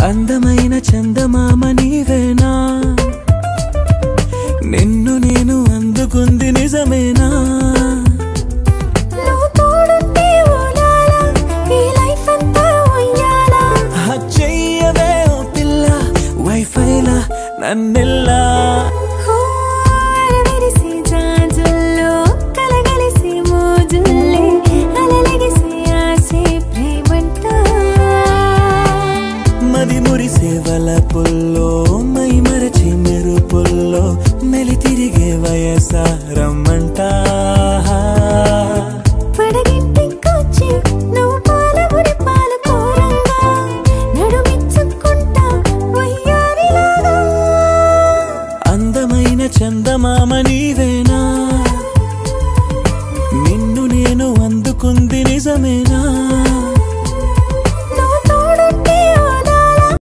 అందమైన చందమామ నీవేనా నిన్ను నేను అందుకుంది నిజమేనా చెయ్యవే ఓ పిల్ల వైఫైలా నన్నెల్లా మది మురిసే వలపుల్లో మై మరచి మెరుపుల్లో మెలి తిరిగే వయసా రమ్మంటా